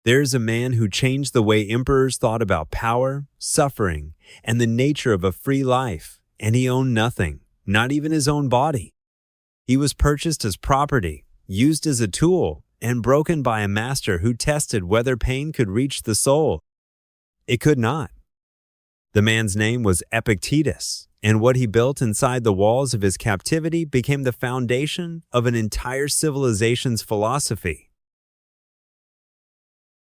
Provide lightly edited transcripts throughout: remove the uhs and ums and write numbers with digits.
There's a man who changed the way emperors thought about power, suffering, and the nature of a free life, and he owned nothing, not even his own body. He was purchased as property, used as a tool, and broken by a master who tested whether pain could reach the soul. It could not. The man's name was Epictetus, and what he built inside the walls of his captivity became the foundation of an entire civilization's philosophy.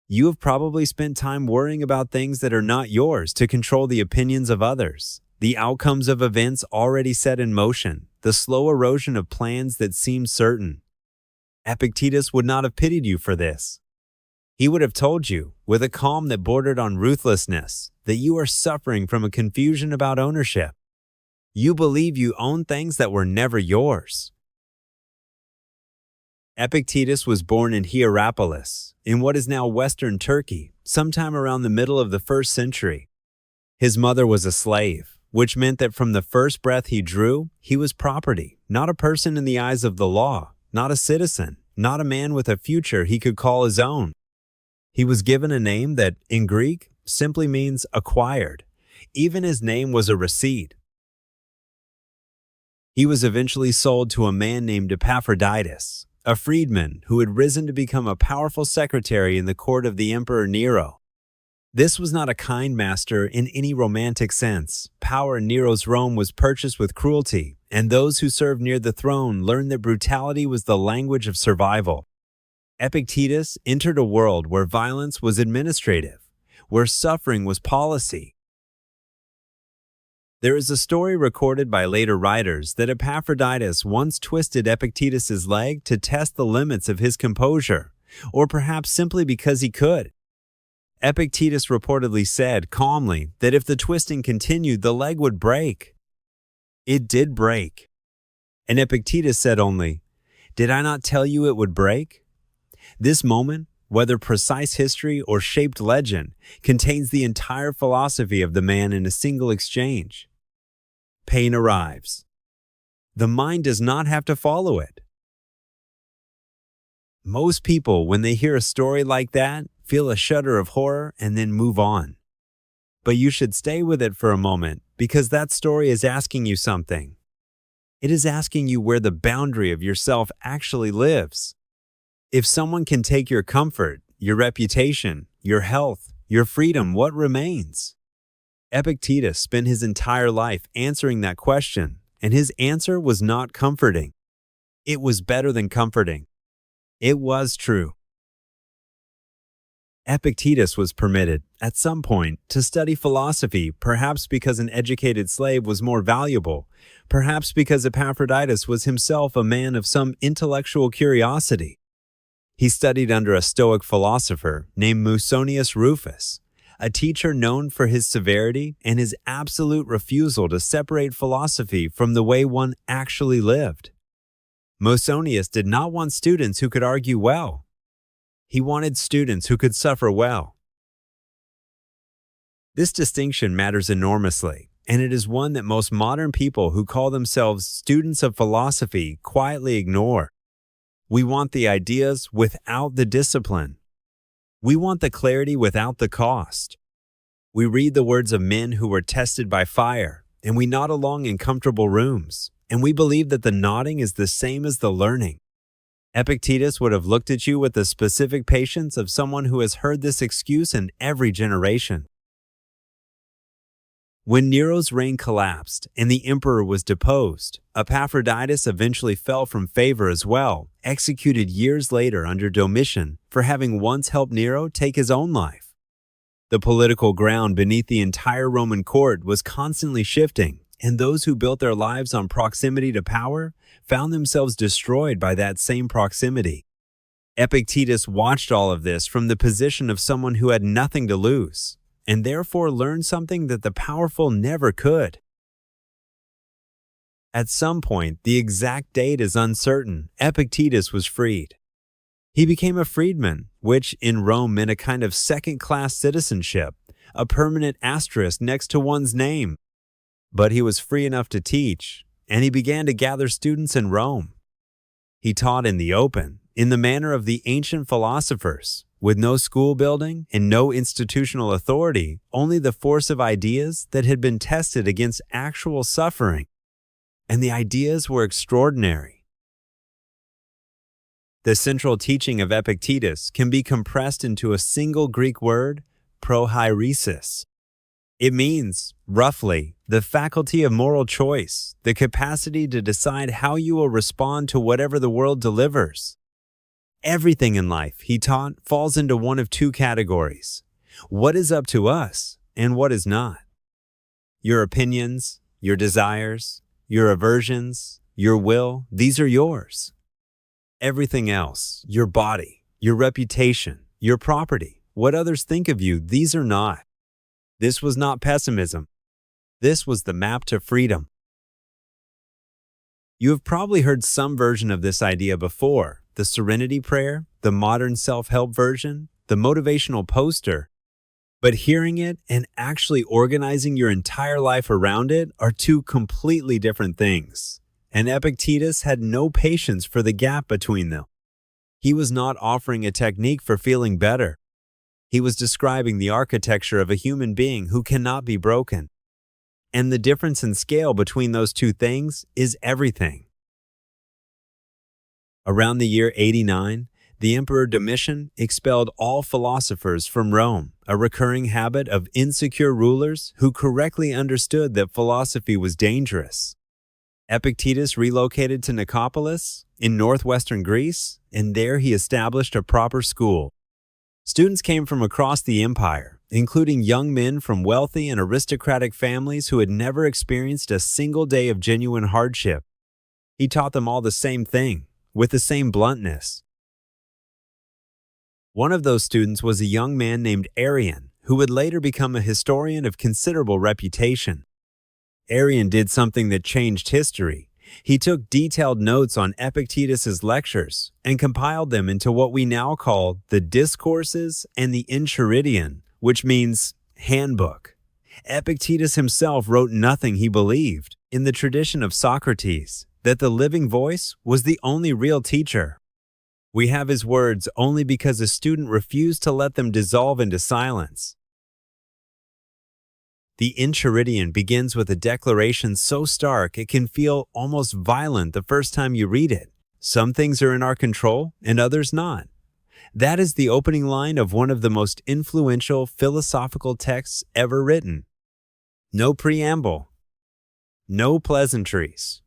You have probably spent time worrying about things that are not yours to control the opinions of others, the outcomes of events already set in motion, the slow erosion of plans that seem certain. Epictetus would not have pitied you for this. He would have told you, with a calm that bordered on ruthlessness, that you are suffering from a confusion about ownership. You believe you own things that were never yours. Epictetus was born in Hierapolis, in what is now Western Turkey, sometime around the middle of the 1st century. His mother was a slave, which meant that from the first breath he drew, he was property, not a person in the eyes of the law, not a citizen, not a man with a future he could call his own. He was given a name that, in Greek, simply means acquired. Even his name was a receipt. He was eventually sold to a man named Epaphroditus, a freedman who had risen to become a powerful secretary in the court of the Emperor Nero. This was not a kind master in any romantic sense. Power in Nero's Rome was purchased with cruelty, and those who served near the throne learned that brutality was the language of survival. Epictetus entered a world where violence was administrative, where suffering was policy. There is a story recorded by later writers that Epaphroditus once twisted Epictetus's leg to test the limits of his composure, or perhaps simply because he could. Epictetus reportedly said calmly that if the twisting continued, the leg would break. It did break. And Epictetus said only, "Did I not tell you it would break?" This moment, whether precise history or shaped legend, contains the entire philosophy of the man in a single exchange. Pain arrives. The mind does not have to follow it. Most people, when they hear a story like that, feel a shudder of horror and then move on. But you should stay with it for a moment, because that story is asking you something. It is asking you where the boundary of yourself actually lives. If someone can take your comfort, your reputation, your health, your freedom, what remains? Epictetus spent his entire life answering that question, and his answer was not comforting. It was better than comforting. It was true. Epictetus was permitted, at some point, to study philosophy, perhaps because an educated slave was more valuable, perhaps because Epaphroditus was himself a man of some intellectual curiosity. He studied under a Stoic philosopher named Musonius Rufus, a teacher known for his severity and his absolute refusal to separate philosophy from the way one actually lived. Musonius did not want students who could argue well. He wanted students who could suffer well. This distinction matters enormously, and it is one that most modern people who call themselves students of philosophy quietly ignore. We want the ideas without the discipline. We want the clarity without the cost. We read the words of men who were tested by fire, and we nod along in comfortable rooms, and we believe that the nodding is the same as the learning. Epictetus would have looked at you with the specific patience of someone who has heard this excuse in every generation. When Nero's reign collapsed and the emperor was deposed, Epaphroditus eventually fell from favor as well, executed years later under Domitian for having once helped Nero take his own life. The political ground beneath the entire Roman court was constantly shifting, and those who built their lives on proximity to power found themselves destroyed by that same proximity. Epictetus watched all of this from the position of someone who had nothing to lose, and therefore learned something that the powerful never could. At some point, the exact date is uncertain, Epictetus was freed. He became a freedman, which in Rome meant a kind of second-class citizenship, a permanent asterisk next to one's name. But he was free enough to teach, and he began to gather students in Rome. He taught in the open, in the manner of the ancient philosophers, with no school building and no institutional authority, only the force of ideas that had been tested against actual suffering. And the ideas were extraordinary. The central teaching of Epictetus can be compressed into a single Greek word, prohairesis. It means, roughly, the faculty of moral choice, the capacity to decide how you will respond to whatever the world delivers. Everything in life, he taught, falls into one of two categories: what is up to us and what is not. Your opinions, your desires, your aversions, your will, these are yours. Everything else, your body, your reputation, your property, what others think of you, these are not. This was not pessimism. This was the map to freedom. You have probably heard some version of this idea before: the Serenity Prayer, the modern self-help version, the motivational poster. But hearing it and actually organizing your entire life around it are two completely different things. And Epictetus had no patience for the gap between them. He was not offering a technique for feeling better. He was describing the architecture of a human being who cannot be broken. And the difference in scale between those two things is everything. Around the year 89, the Emperor Domitian expelled all philosophers from Rome, a recurring habit of insecure rulers who correctly understood that philosophy was dangerous. Epictetus relocated to Nicopolis in northwestern Greece, and there he established a proper school. Students came from across the empire, including young men from wealthy and aristocratic families who had never experienced a single day of genuine hardship. He taught them all the same thing, with the same bluntness. One of those students was a young man named Arrian, who would later become a historian of considerable reputation. Arrian did something that changed history. He took detailed notes on Epictetus's lectures and compiled them into what we now call the Discourses and the Enchiridion, which means handbook. Epictetus himself wrote nothing he believed, in the tradition of Socrates, that the living voice was the only real teacher. We have his words only because a student refused to let them dissolve into silence. The Enchiridion begins with a declaration so stark it can feel almost violent the first time you read it. Some things are in our control and others not. That is the opening line of one of the most influential philosophical texts ever written. No preamble, no pleasantries,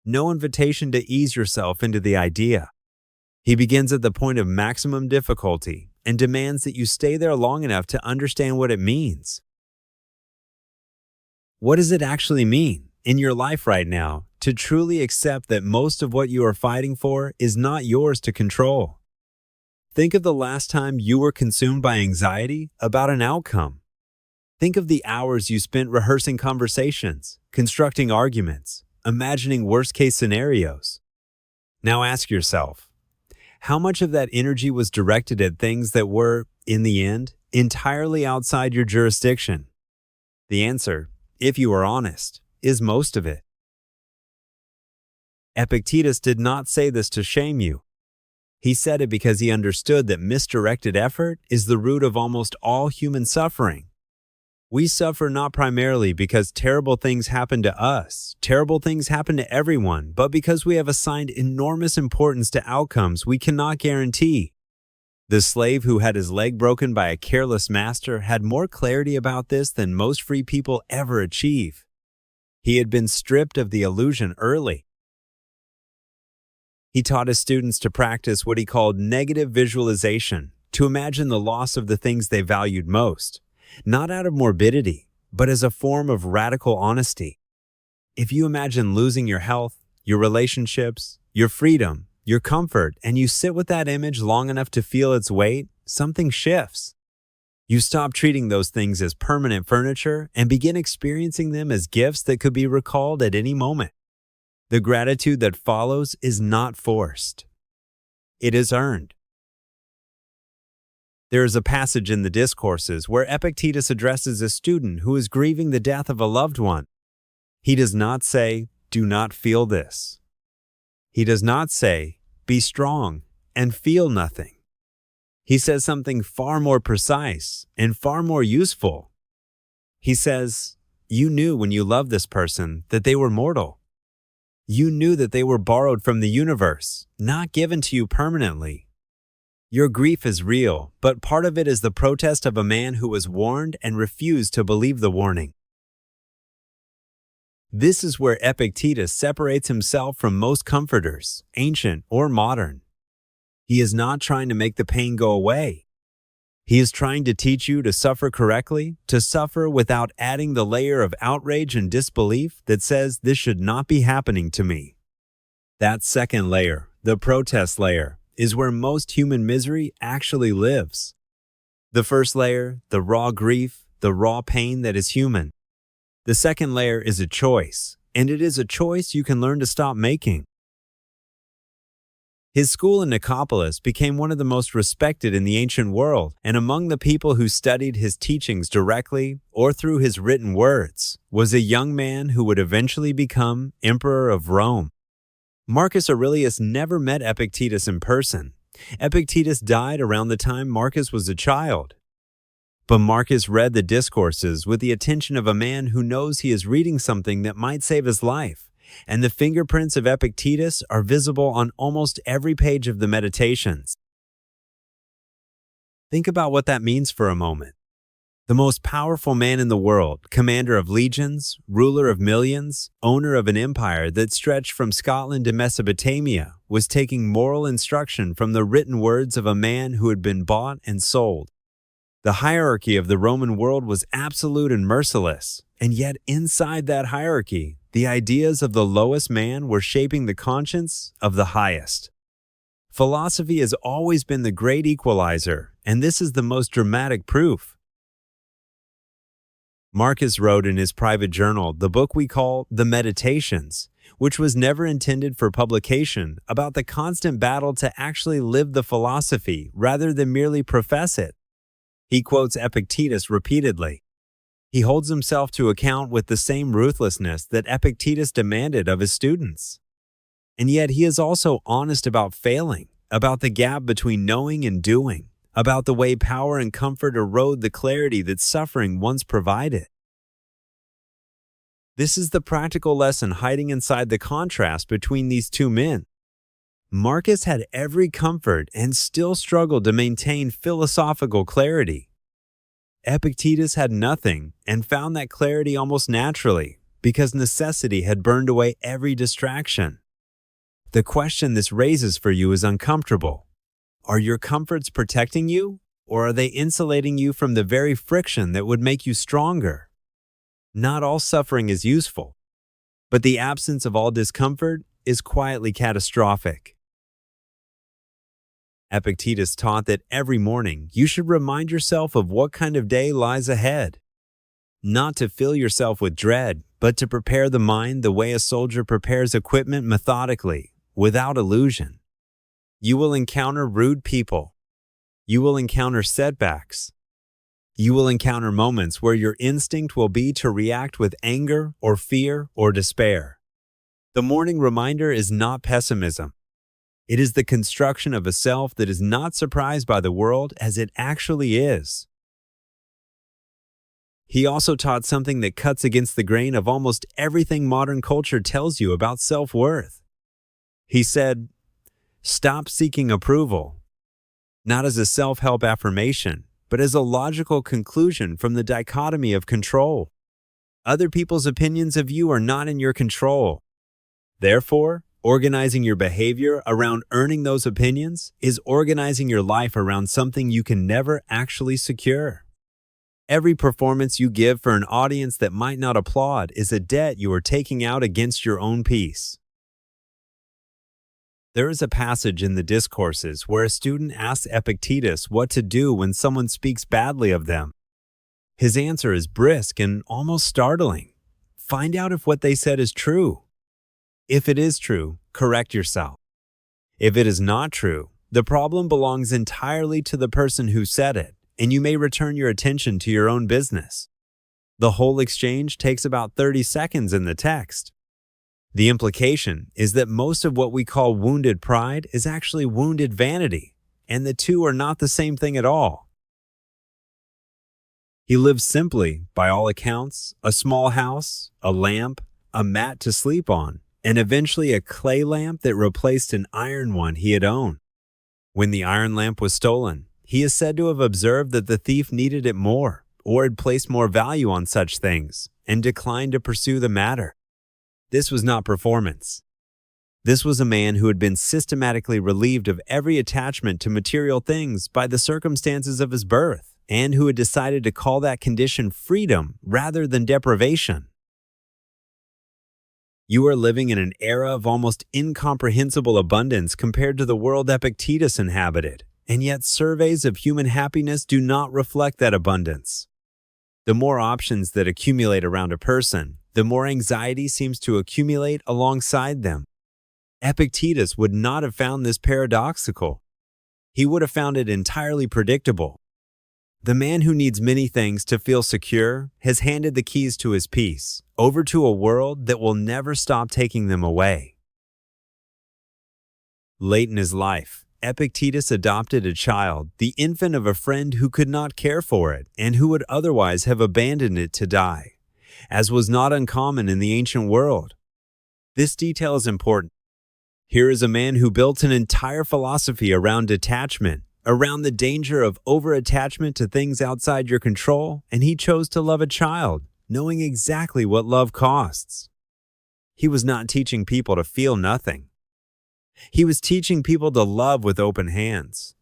no invitation to ease yourself into the idea. He begins at the point of maximum difficulty and demands that you stay there long enough to understand what it means. What does it actually mean in your life right now to truly accept that most of what you are fighting for is not yours to control? Think of the last time you were consumed by anxiety about an outcome. Think of the hours you spent rehearsing conversations, constructing arguments, imagining worst-case scenarios. Now ask yourself, how much of that energy was directed at things that were, in the end, entirely outside your jurisdiction? The answer, if you are honest, is most of it. Epictetus did not say this to shame you. He said it because he understood that misdirected effort is the root of almost all human suffering. We suffer not primarily because terrible things happen to us, terrible things happen to everyone, but because we have assigned enormous importance to outcomes we cannot guarantee. The slave who had his leg broken by a careless master had more clarity about this than most free people ever achieve. He had been stripped of the illusion early. He taught his students to practice what he called negative visualization, to imagine the loss of the things they valued most, not out of morbidity, but as a form of radical honesty. If you imagine losing your health, your relationships, your freedom, your comfort, and you sit with that image long enough to feel its weight, something shifts. You stop treating those things as permanent furniture and begin experiencing them as gifts that could be recalled at any moment. The gratitude that follows is not forced. It is earned. There is a passage in the Discourses where Epictetus addresses a student who is grieving the death of a loved one. He does not say, "Do not feel this." He does not say, "Be strong and feel nothing." He says something far more precise and far more useful. He says, "You knew when you loved this person that they were mortal. You knew that they were borrowed from the universe, not given to you permanently. Your grief is real, but part of it is the protest of a man who was warned and refused to believe the warning." This is where Epictetus separates himself from most comforters, ancient or modern. He is not trying to make the pain go away. He is trying to teach you to suffer correctly, to suffer without adding the layer of outrage and disbelief that says this should not be happening to me. That second layer, the protest layer, is where most human misery actually lives. The first layer, the raw grief, the raw pain that is human. The second layer is a choice, and it is a choice you can learn to stop making. His school in Nicopolis became one of the most respected in the ancient world, and among the people who studied his teachings directly or through his written words was a young man who would eventually become Emperor of Rome. Marcus Aurelius never met Epictetus in person. Epictetus died around the time Marcus was a child. But Marcus read the discourses with the attention of a man who knows he is reading something that might save his life, and the fingerprints of Epictetus are visible on almost every page of the Meditations. Think about what that means for a moment. The most powerful man in the world, commander of legions, ruler of millions, owner of an empire that stretched from Scotland to Mesopotamia, was taking moral instruction from the written words of a man who had been bought and sold. The hierarchy of the Roman world was absolute and merciless, and yet inside that hierarchy, the ideas of the lowest man were shaping the conscience of the highest. Philosophy has always been the great equalizer, and this is the most dramatic proof. Marcus wrote in his private journal the book we call The Meditations, which was never intended for publication, about the constant battle to actually live the philosophy rather than merely profess it. He quotes Epictetus repeatedly. He holds himself to account with the same ruthlessness that Epictetus demanded of his students. And yet he is also honest about failing, about the gap between knowing and doing, about the way power and comfort erode the clarity that suffering once provided. This is the practical lesson hiding inside the contrast between these two men. Marcus had every comfort and still struggled to maintain philosophical clarity. Epictetus had nothing and found that clarity almost naturally because necessity had burned away every distraction. The question this raises for you is uncomfortable. Are your comforts protecting you, or are they insulating you from the very friction that would make you stronger? Not all suffering is useful, but the absence of all discomfort is quietly catastrophic. Epictetus taught that every morning you should remind yourself of what kind of day lies ahead. Not to fill yourself with dread, but to prepare the mind the way a soldier prepares equipment methodically, without illusion. You will encounter rude people. You will encounter setbacks. You will encounter moments where your instinct will be to react with anger or fear or despair. The morning reminder is not pessimism. It is the construction of a self that is not surprised by the world as it actually is. He also taught something that cuts against the grain of almost everything modern culture tells you about self-worth. He said, "Stop seeking approval," not as a self-help affirmation, but as a logical conclusion from the dichotomy of control. Other people's opinions of you are not in your control. Therefore, organizing your behavior around earning those opinions is organizing your life around something you can never actually secure. Every performance you give for an audience that might not applaud is a debt you are taking out against your own peace. There is a passage in the Discourses where a student asks Epictetus what to do when someone speaks badly of them. His answer is brisk and almost startling. Find out if what they said is true. If it is true, correct yourself. If it is not true, the problem belongs entirely to the person who said it, and you may return your attention to your own business. The whole exchange takes about 30 seconds in the text. The implication is that most of what we call wounded pride is actually wounded vanity, and the two are not the same thing at all. He lived simply, by all accounts, a small house, a lamp, a mat to sleep on, and eventually a clay lamp that replaced an iron one he had owned. When the iron lamp was stolen, he is said to have observed that the thief needed it more, or had placed more value on such things, and declined to pursue the matter. This was not performance. This was a man who had been systematically relieved of every attachment to material things by the circumstances of his birth, and who had decided to call that condition freedom rather than deprivation. You are living in an era of almost incomprehensible abundance compared to the world Epictetus inhabited, and yet surveys of human happiness do not reflect that abundance. The more options that accumulate around a person, the more anxiety seems to accumulate alongside them. Epictetus would not have found this paradoxical. He would have found it entirely predictable. The man who needs many things to feel secure has handed the keys to his peace over to a world that will never stop taking them away. Late in his life, Epictetus adopted a child, the infant of a friend who could not care for it and who would otherwise have abandoned it to die, as was not uncommon in the ancient world. This detail is important. Here is a man who built an entire philosophy around detachment, around the danger of over-attachment to things outside your control, and he chose to love a child, knowing exactly what love costs. He was not teaching people to feel nothing. He was teaching people to love with open hands.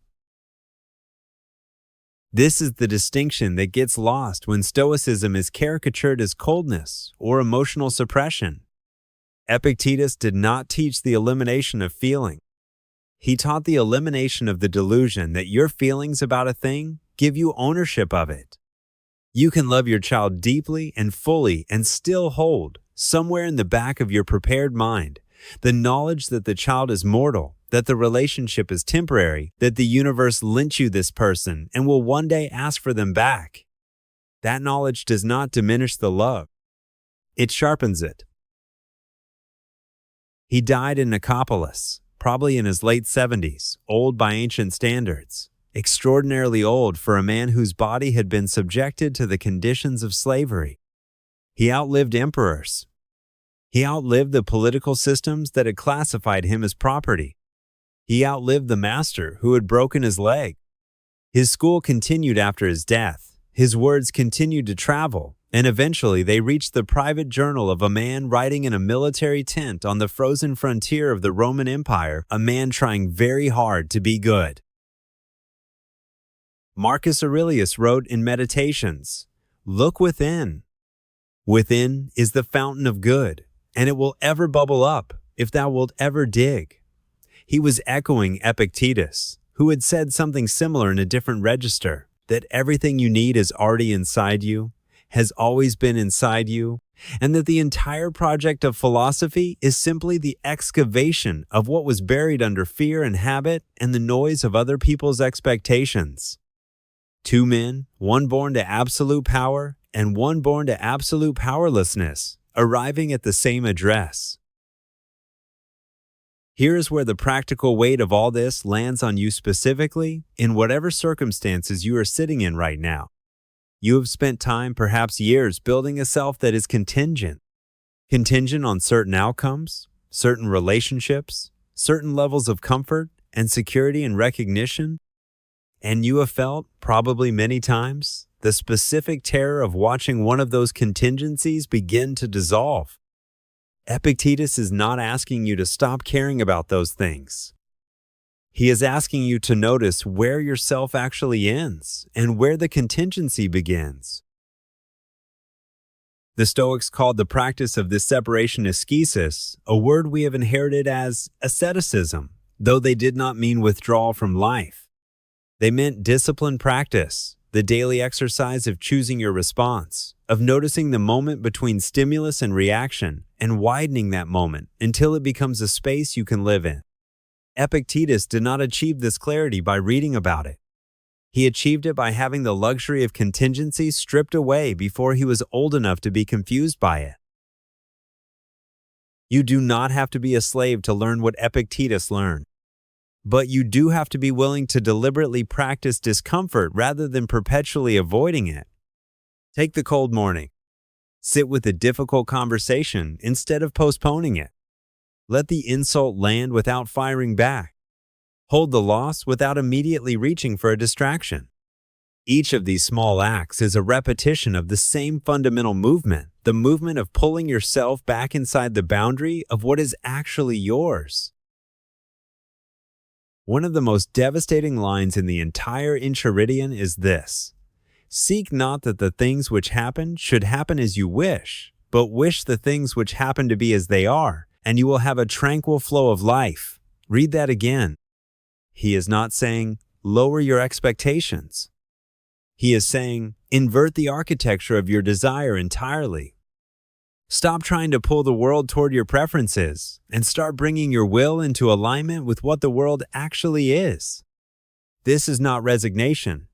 This is the distinction that gets lost when Stoicism is caricatured as coldness or emotional suppression. Epictetus did not teach the elimination of feeling. He taught the elimination of the delusion that your feelings about a thing give you ownership of it. You can love your child deeply and fully and still hold, somewhere in the back of your prepared mind, the knowledge that the child is mortal, that the relationship is temporary, that the universe lent you this person and will one day ask for them back. That knowledge does not diminish the love. It sharpens it. He died in Nicopolis, probably in his late 70s, old by ancient standards, extraordinarily old for a man whose body had been subjected to the conditions of slavery. He outlived emperors. He outlived the political systems that had classified him as property. He outlived the master who had broken his leg. His school continued after his death. His words continued to travel, and eventually they reached the private journal of a man writing in a military tent on the frozen frontier of the Roman Empire, a man trying very hard to be good. Marcus Aurelius wrote in Meditations, "Look within. Within is the fountain of good, and it will ever bubble up if thou wilt ever dig." He was echoing Epictetus, who had said something similar in a different register, that everything you need is already inside you, has always been inside you, and that the entire project of philosophy is simply the excavation of what was buried under fear and habit and the noise of other people's expectations. Two men, one born to absolute power and one born to absolute powerlessness, arriving at the same address. Here is where the practical weight of all this lands on you specifically, in whatever circumstances you are sitting in right now. You have spent time, perhaps years, building a self that is contingent. Contingent on certain outcomes, certain relationships, certain levels of comfort and security and recognition. And you have felt, probably many times, the specific terror of watching one of those contingencies begin to dissolve. Epictetus is not asking you to stop caring about those things. He is asking you to notice where yourself actually ends and where the contingency begins. The Stoics called the practice of this separation ascesis, a word we have inherited as asceticism, though they did not mean withdrawal from life. They meant disciplined practice, the daily exercise of choosing your response, of noticing the moment between stimulus and reaction, and widening that moment until it becomes a space you can live in. Epictetus did not achieve this clarity by reading about it. He achieved it by having the luxury of contingency stripped away before he was old enough to be confused by it. You do not have to be a slave to learn what Epictetus learned. But you do have to be willing to deliberately practice discomfort rather than perpetually avoiding it. Take the cold morning. Sit with a difficult conversation instead of postponing it. Let the insult land without firing back. Hold the loss without immediately reaching for a distraction. Each of these small acts is a repetition of the same fundamental movement, the movement of pulling yourself back inside the boundary of what is actually yours. One of the most devastating lines in the entire Enchiridion is this: "Seek not that the things which happen should happen as you wish, but wish the things which happen to be as they are, and you will have a tranquil flow of life." Read that again. He is not saying, lower your expectations. He is saying, invert the architecture of your desire entirely. Stop trying to pull the world toward your preferences and start bringing your will into alignment with what the world actually is. This is not resignation.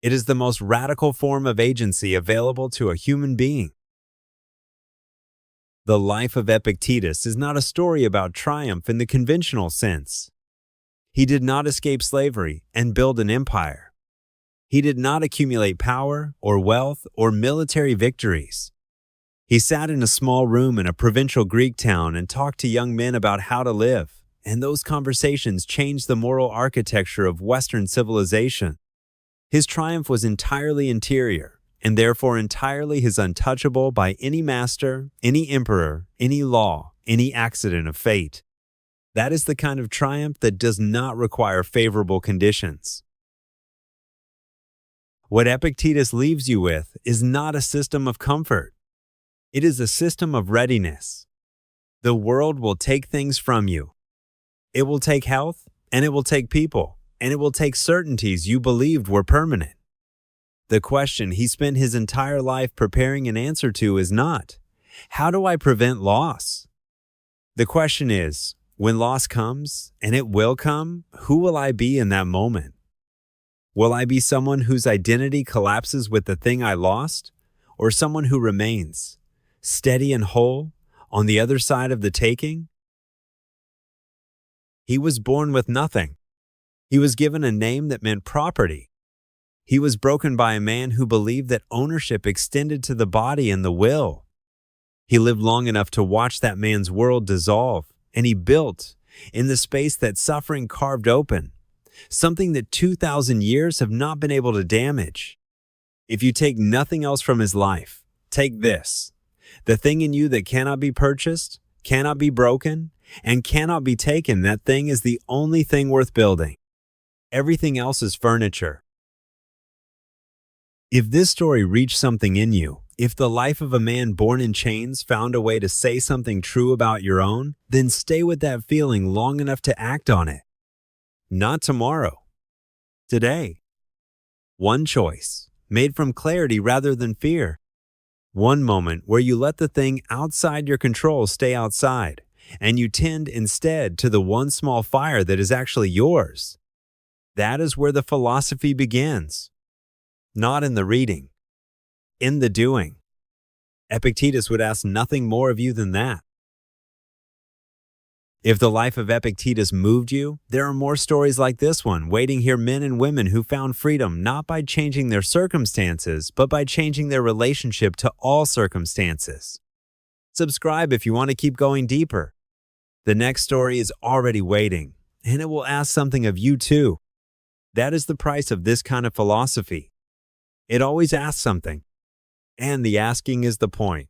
It is the most radical form of agency available to a human being. The life of Epictetus is not a story about triumph in the conventional sense. He did not escape slavery and build an empire. He did not accumulate power or wealth or military victories. He sat in a small room in a provincial Greek town and talked to young men about how to live, and those conversations changed the moral architecture of Western civilization. His triumph was entirely interior, and therefore entirely his untouchable by any master, any emperor, any law, any accident of fate. That is the kind of triumph that does not require favorable conditions. What Epictetus leaves you with is not a system of comfort. It is a system of readiness. The world will take things from you. It will take health, and it will take people, and it will take certainties you believed were permanent. The question he spent his entire life preparing an answer to is not, how do I prevent loss? The question is, when loss comes, and it will come, who will I be in that moment? Will I be someone whose identity collapses with the thing I lost, or someone who remains, steady and whole, on the other side of the taking? He was born with nothing. He was given a name that meant property. He was broken by a man who believed that ownership extended to the body and the will. He lived long enough to watch that man's world dissolve, and he built, in the space that suffering carved open, something that 2,000 years have not been able to damage. If you take nothing else from his life, take this: the thing in you that cannot be purchased, cannot be broken, and cannot be taken. That thing is the only thing worth building. Everything else is furniture. If this story reached something in you, if the life of a man born in chains found a way to say something true about your own, then stay with that feeling long enough to act on it. Not tomorrow. Today. One choice, made from clarity rather than fear. One moment where you let the thing outside your control stay outside, and you tend instead to the one small fire that is actually yours. That is where the philosophy begins. Not in the reading, in the doing. Epictetus would ask nothing more of you than that. If the life of Epictetus moved you, there are more stories like this one waiting here, men and women who found freedom not by changing their circumstances, but by changing their relationship to all circumstances. Subscribe if you want to keep going deeper. The next story is already waiting, and it will ask something of you too. That is the price of this kind of philosophy. It always asks something, and the asking is the point.